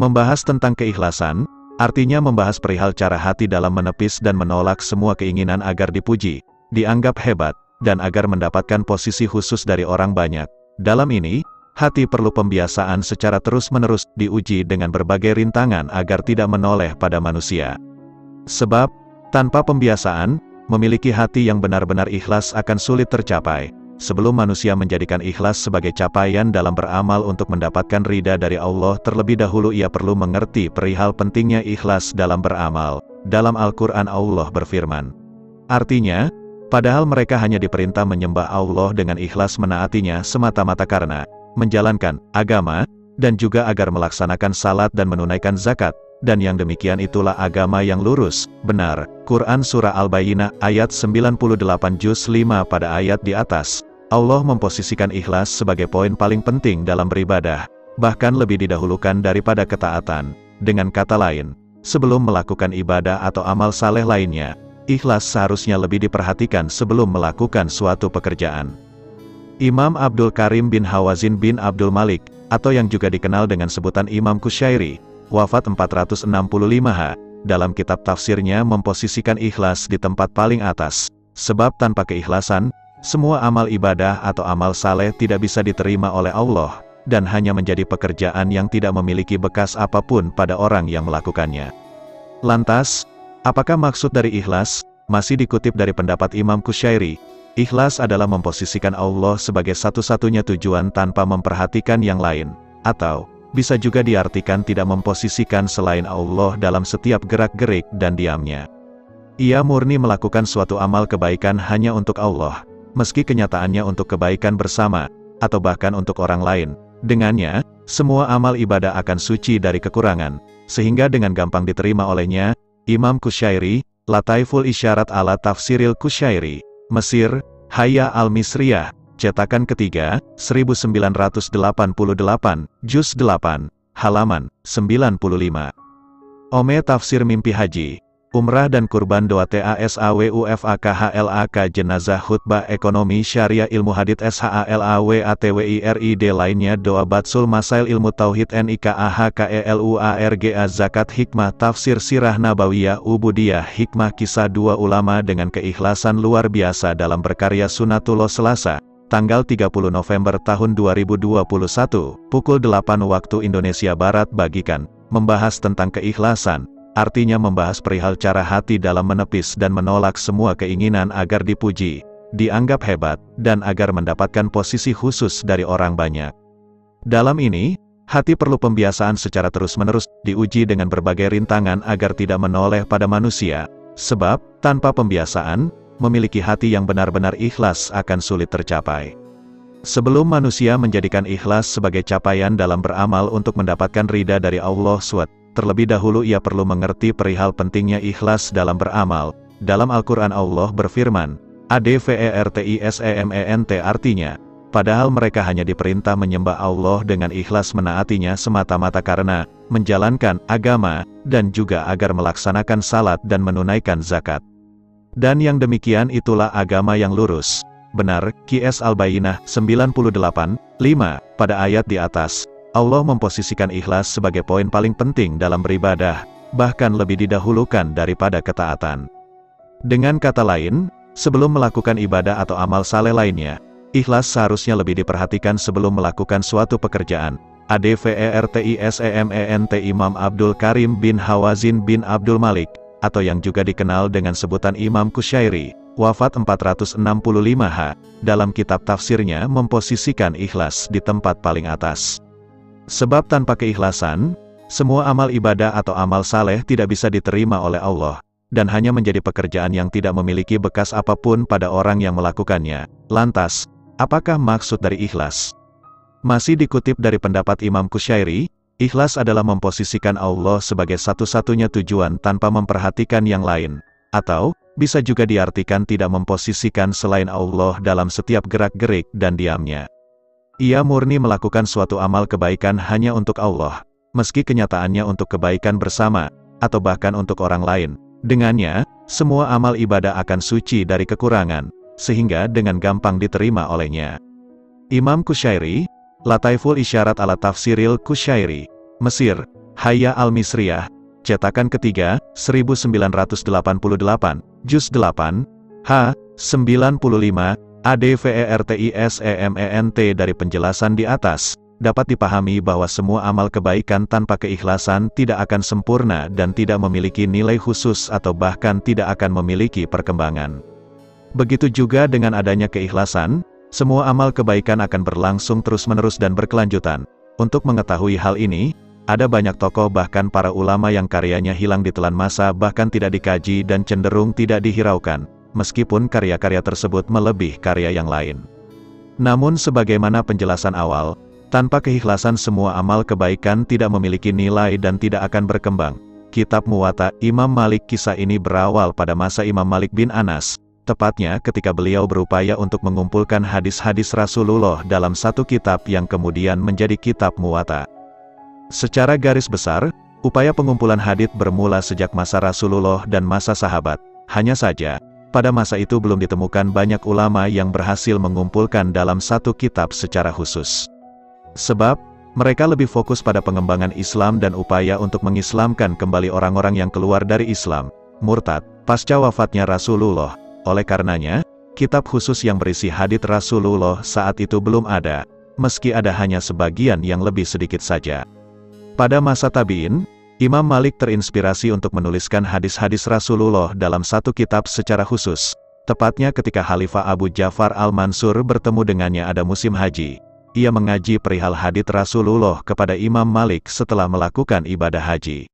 Membahas tentang keikhlasan, artinya membahas perihal cara hati dalam menepis dan menolak semua keinginan agar dipuji, dianggap hebat, dan agar mendapatkan posisi khusus dari orang banyak. Dalam ini, hati perlu pembiasaan secara terus-menerus, diuji dengan berbagai rintangan agar tidak menoleh pada manusia. Sebab, tanpa pembiasaan, memiliki hati yang benar-benar ikhlas akan sulit tercapai. Sebelum manusia menjadikan ikhlas sebagai capaian dalam beramal untuk mendapatkan ridha dari Allah, terlebih dahulu ia perlu mengerti perihal pentingnya ikhlas dalam beramal. Dalam Al-Quran Allah berfirman, artinya, padahal mereka hanya diperintah menyembah Allah dengan ikhlas menaatinya semata-mata karena menjalankan agama, dan juga agar melaksanakan salat dan menunaikan zakat, dan yang demikian itulah agama yang lurus, benar. Quran Surah Al-Bayyinah, ayat 98 juz 5. Pada ayat di atas, Allah memposisikan ikhlas sebagai poin paling penting dalam beribadah, bahkan lebih didahulukan daripada ketaatan. Dengan kata lain, sebelum melakukan ibadah atau amal saleh lainnya, ikhlas seharusnya lebih diperhatikan sebelum melakukan suatu pekerjaan. Imam Abdul Karim bin Hawazin bin Abdul Malik, atau yang juga dikenal dengan sebutan Imam Kusyairi, wafat 465 H, dalam kitab tafsirnya memposisikan ikhlas di tempat paling atas. Sebab tanpa keikhlasan, semua amal ibadah atau amal saleh tidak bisa diterima oleh Allah, dan hanya menjadi pekerjaan yang tidak memiliki bekas apapun pada orang yang melakukannya. Lantas, apakah maksud dari ikhlas? Masih dikutip dari pendapat Imam Kusyairi, ikhlas adalah memposisikan Allah sebagai satu-satunya tujuan tanpa memperhatikan yang lain, atau bisa juga diartikan tidak memposisikan selain Allah dalam setiap gerak-gerik dan diamnya. Ia murni melakukan suatu amal kebaikan hanya untuk Allah, meski kenyataannya untuk kebaikan bersama, atau bahkan untuk orang lain. Dengannya, semua amal ibadah akan suci dari kekurangan, sehingga dengan gampang diterima olehnya. Imam Kusyairi, Lataiful Isyarat ala Tafsiril Kusyairi, Mesir, Haya al-Misriyah, cetakan ketiga, 1988, juz 8, halaman 95. Ome Tafsir Mimpi Haji, Umrah dan Kurban Doa TASAWUFAKHLAK Jenazah Khutbah Ekonomi Syariah Ilmu Hadits SHALAWATWIRID lainnya Doa Batsul Masail Ilmu Tauhid NIKAHKELUARGA Zakat Hikmah Tafsir Sirah Nabawiyah Ubudiyah Hikmah Kisah Dua Ulama dengan keikhlasan luar biasa dalam berkarya Sunatullah Selasa, tanggal 30 November tahun 2021, pukul 8 waktu Indonesia Barat bagikan, membahas tentang keikhlasan. Artinya membahas perihal cara hati dalam menepis dan menolak semua keinginan agar dipuji, dianggap hebat, dan agar mendapatkan posisi khusus dari orang banyak. Dalam ini, hati perlu pembiasaan secara terus-menerus, diuji dengan berbagai rintangan agar tidak menoleh pada manusia. Sebab, tanpa pembiasaan, memiliki hati yang benar-benar ikhlas akan sulit tercapai. Sebelum manusia menjadikan ikhlas sebagai capaian dalam beramal untuk mendapatkan ridha dari Allah SWT, terlebih dahulu ia perlu mengerti perihal pentingnya ikhlas dalam beramal. Dalam Al-Quran Allah berfirman, ADVERTISEMENT artinya, padahal mereka hanya diperintah menyembah Allah dengan ikhlas menaatinya semata-mata karena menjalankan agama, dan juga agar melaksanakan salat dan menunaikan zakat. Dan yang demikian itulah agama yang lurus. Benar, QS Al-Bayyinah 98, 5, pada ayat di atas, Allah memposisikan ikhlas sebagai poin paling penting dalam beribadah, bahkan lebih didahulukan daripada ketaatan. Dengan kata lain, sebelum melakukan ibadah atau amal saleh lainnya, ikhlas seharusnya lebih diperhatikan sebelum melakukan suatu pekerjaan. ADVERTISEMENT Imam Abdul Karim bin Hawazin bin Abdul Malik, atau yang juga dikenal dengan sebutan Imam Kusyairi, wafat 465 H, dalam kitab tafsirnya memposisikan ikhlas di tempat paling atas. Sebab tanpa keikhlasan, semua amal ibadah atau amal saleh tidak bisa diterima oleh Allah, dan hanya menjadi pekerjaan yang tidak memiliki bekas apapun pada orang yang melakukannya. Lantas, apakah maksud dari ikhlas? Masih dikutip dari pendapat Imam Kusyairi, ikhlas adalah memposisikan Allah sebagai satu-satunya tujuan tanpa memperhatikan yang lain, atau bisa juga diartikan tidak memposisikan selain Allah dalam setiap gerak-gerik dan diamnya. Ia murni melakukan suatu amal kebaikan hanya untuk Allah, meski kenyataannya untuk kebaikan bersama, atau bahkan untuk orang lain. Dengannya, semua amal ibadah akan suci dari kekurangan, sehingga dengan gampang diterima olehnya. Imam Kusyairi, Lataiful Isyarat ala Tafsiril Kusyairi, Mesir, Hayya Al-Misriyah, cetakan ketiga, 1988, Juz 8, H. 95, ADVERTISEMENT. Dari penjelasan di atas, dapat dipahami bahwa semua amal kebaikan tanpa keikhlasan tidak akan sempurna dan tidak memiliki nilai khusus atau bahkan tidak akan memiliki perkembangan. Begitu juga dengan adanya keikhlasan, semua amal kebaikan akan berlangsung terus-menerus dan berkelanjutan. Untuk mengetahui hal ini, ada banyak tokoh bahkan para ulama yang karyanya hilang ditelan masa bahkan tidak dikaji dan cenderung tidak dihiraukan, meskipun karya-karya tersebut melebihi karya yang lain. Namun sebagaimana penjelasan awal, tanpa keikhlasan semua amal kebaikan tidak memiliki nilai dan tidak akan berkembang. Kitab Muwatta Imam Malik. Kisah ini berawal pada masa Imam Malik bin Anas, tepatnya ketika beliau berupaya untuk mengumpulkan hadis-hadis Rasulullah dalam satu kitab yang kemudian menjadi Kitab Muwatta. Secara garis besar, upaya pengumpulan hadits bermula sejak masa Rasulullah dan masa sahabat. Hanya saja, pada masa itu belum ditemukan banyak ulama yang berhasil mengumpulkan dalam satu kitab secara khusus. Sebab, mereka lebih fokus pada pengembangan Islam dan upaya untuk mengislamkan kembali orang-orang yang keluar dari Islam, murtad, pasca wafatnya Rasulullah. Oleh karenanya, kitab khusus yang berisi hadits Rasulullah saat itu belum ada, meski ada hanya sebagian yang lebih sedikit saja. Pada masa tabi'in, Imam Malik terinspirasi untuk menuliskan hadis-hadis Rasulullah dalam satu kitab secara khusus, tepatnya ketika Khalifah Abu Ja'far Al-Mansur bertemu dengannya ada musim haji. Ia mengaji perihal hadits Rasulullah kepada Imam Malik setelah melakukan ibadah haji.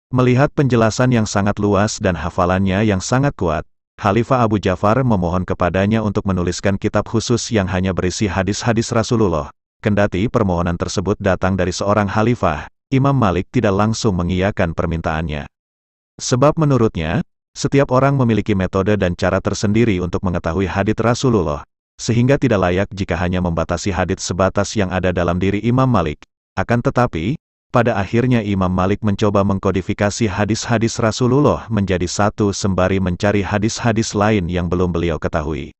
Melihat penjelasan yang sangat luas dan hafalannya yang sangat kuat, Khalifah Abu Ja'far memohon kepadanya untuk menuliskan kitab khusus yang hanya berisi hadis-hadis Rasulullah. Kendati permohonan tersebut datang dari seorang khalifah, Imam Malik tidak langsung mengiyakan permintaannya. Sebab menurutnya, setiap orang memiliki metode dan cara tersendiri untuk mengetahui hadits Rasulullah, sehingga tidak layak jika hanya membatasi hadits sebatas yang ada dalam diri Imam Malik. Akan tetapi, pada akhirnya Imam Malik mencoba mengkodifikasi hadis-hadis Rasulullah menjadi satu sembari mencari hadis-hadis lain yang belum beliau ketahui.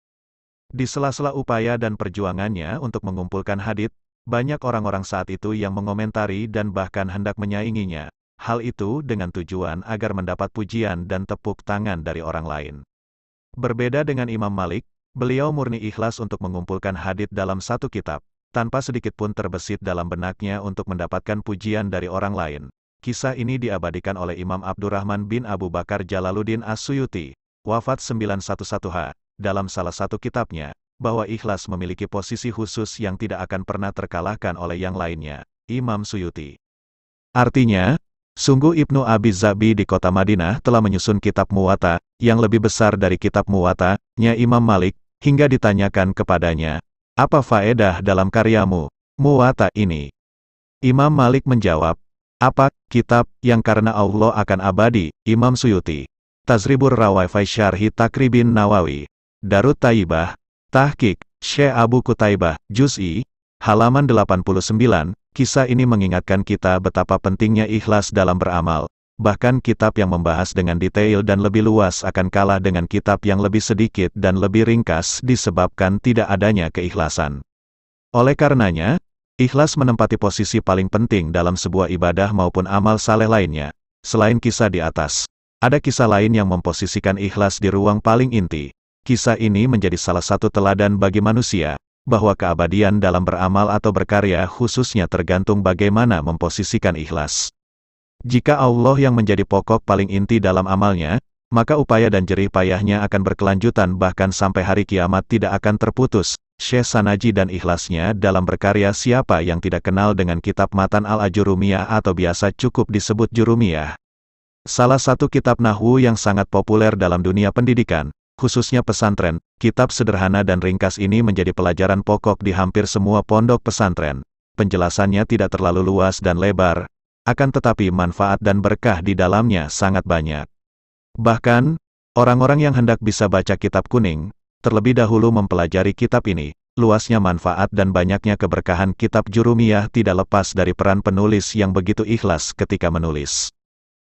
Di sela-sela upaya dan perjuangannya untuk mengumpulkan hadits, banyak orang-orang saat itu yang mengomentari dan bahkan hendak menyainginya. Hal itu dengan tujuan agar mendapat pujian dan tepuk tangan dari orang lain. Berbeda dengan Imam Malik, beliau murni ikhlas untuk mengumpulkan hadits dalam satu kitab, tanpa sedikit pun terbesit dalam benaknya untuk mendapatkan pujian dari orang lain. Kisah ini diabadikan oleh Imam Abdurrahman bin Abu Bakar Jalaluddin As-Suyuti, wafat 911H, dalam salah satu kitabnya, bahwa ikhlas memiliki posisi khusus yang tidak akan pernah terkalahkan oleh yang lainnya. Imam Suyuti. Artinya, sungguh Ibnu Abi Zabi di kota Madinah telah menyusun kitab Muwatta, yang lebih besar dari kitab Muwatta-nya Imam Malik, hingga ditanyakan kepadanya, apa faedah dalam karyamu, Muwatta ini? Imam Malik menjawab, apa, kitab, yang karena Allah akan abadi. Imam Suyuti. Tazribur Rawafai Syarhi Takribin Nawawi. Darut Taibah, Tahqiq, Syekh Abu Kutaibah, Juz'i, halaman 89, kisah ini mengingatkan kita betapa pentingnya ikhlas dalam beramal. Bahkan kitab yang membahas dengan detail dan lebih luas akan kalah dengan kitab yang lebih sedikit dan lebih ringkas disebabkan tidak adanya keikhlasan. Oleh karenanya, ikhlas menempati posisi paling penting dalam sebuah ibadah maupun amal saleh lainnya. Selain kisah di atas, ada kisah lain yang memposisikan ikhlas di ruang paling inti. Kisah ini menjadi salah satu teladan bagi manusia, bahwa keabadian dalam beramal atau berkarya khususnya tergantung bagaimana memposisikan ikhlas. Jika Allah yang menjadi pokok paling inti dalam amalnya, maka upaya dan jerih payahnya akan berkelanjutan bahkan sampai hari kiamat tidak akan terputus. Syekh Sanaji dan ikhlasnya dalam berkarya. Siapa yang tidak kenal dengan kitab Matan al-Ajurumiyah atau biasa cukup disebut Jurumiyah? Salah satu kitab Nahwu yang sangat populer dalam dunia pendidikan, khususnya pesantren. Kitab sederhana dan ringkas ini menjadi pelajaran pokok di hampir semua pondok pesantren. Penjelasannya tidak terlalu luas dan lebar, akan tetapi manfaat dan berkah di dalamnya sangat banyak. Bahkan, orang-orang yang hendak bisa baca kitab kuning, terlebih dahulu mempelajari kitab ini. Luasnya manfaat dan banyaknya keberkahan kitab Jurumiyah tidak lepas dari peran penulis yang begitu ikhlas ketika menulis.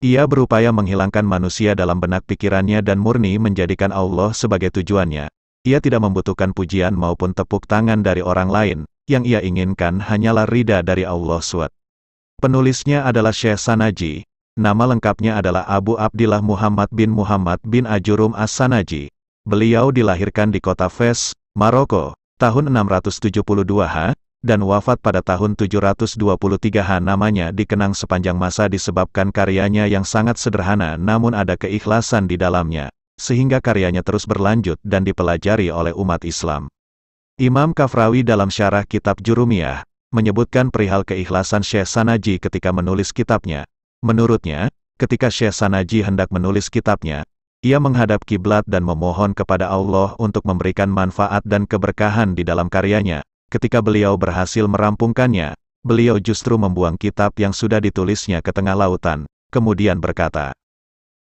Ia berupaya menghilangkan manusia dalam benak pikirannya dan murni menjadikan Allah sebagai tujuannya. Ia tidak membutuhkan pujian maupun tepuk tangan dari orang lain, yang ia inginkan hanyalah ridha dari Allah SWT. Penulisnya adalah Syekh Sanaji. Nama lengkapnya adalah Abu Abdillah Muhammad bin Ajurum As-Sanaji. Beliau dilahirkan di kota Fes, Maroko, tahun 672 dan wafat pada tahun 723 Namanya dikenang sepanjang masa disebabkan karyanya yang sangat sederhana namun ada keikhlasan di dalamnya, sehingga karyanya terus berlanjut dan dipelajari oleh umat Islam. Imam Kafrawi dalam syarah kitab Jurumiyah, menyebutkan perihal keikhlasan Syekh Sanaji ketika menulis kitabnya. Menurutnya, ketika Syekh Sanaji hendak menulis kitabnya, ia menghadap kiblat dan memohon kepada Allah untuk memberikan manfaat dan keberkahan di dalam karyanya. Ketika beliau berhasil merampungkannya, beliau justru membuang kitab yang sudah ditulisnya ke tengah lautan, kemudian berkata,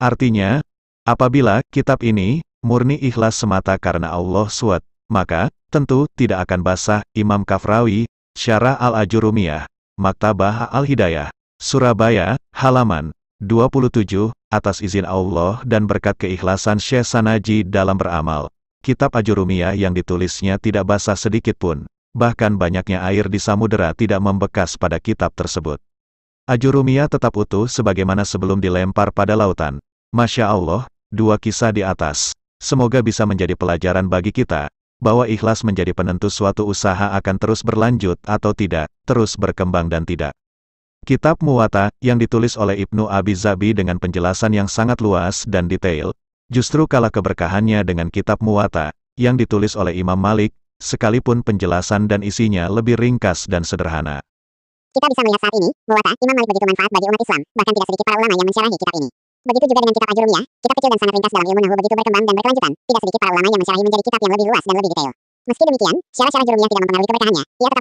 artinya, apabila kitab ini murni ikhlas semata karena Allah SWT, maka tentu tidak akan basah. Imam Kafrawi, Syarah Al-Ajurumiyah, Maktabah Al-Hidayah, Surabaya, halaman 27, atas izin Allah dan berkat keikhlasan Syekh Sanaji dalam beramal, kitab Ajurumiyah yang ditulisnya tidak basah sedikit pun, bahkan banyaknya air di samudera tidak membekas pada kitab tersebut. Ajurumiyah tetap utuh sebagaimana sebelum dilempar pada lautan. Masya Allah, dua kisah di atas, semoga bisa menjadi pelajaran bagi kita, bahwa ikhlas menjadi penentu suatu usaha akan terus berlanjut atau tidak, terus berkembang dan tidak. Kitab Muwatta, yang ditulis oleh Ibnu Abi Zabi dengan penjelasan yang sangat luas dan detail, justru kalah keberkahannya dengan kitab Muwatta, yang ditulis oleh Imam Malik, sekalipun penjelasan dan isinya lebih ringkas dan sederhana. Kita bisa melihat saat ini, Muwatta, Imam Malik begitu manfaat bagi umat Islam, bahkan tidak sedikit para ulama yang mensyarahi kitab ini. Begitu juga dengan kitab Ajurumiyah, kitab kecil dan sangat ringkas dalam ilmu nahwu begitu berkembang dan berkelanjutan, tidak sedikit para ulama yang mensyarahi menjadi kitab yang lebih luas dan lebih detail. Meski demikian, syarah-syarah Jurumiyah tidak mempengaruhi keberkahannya, ia tetap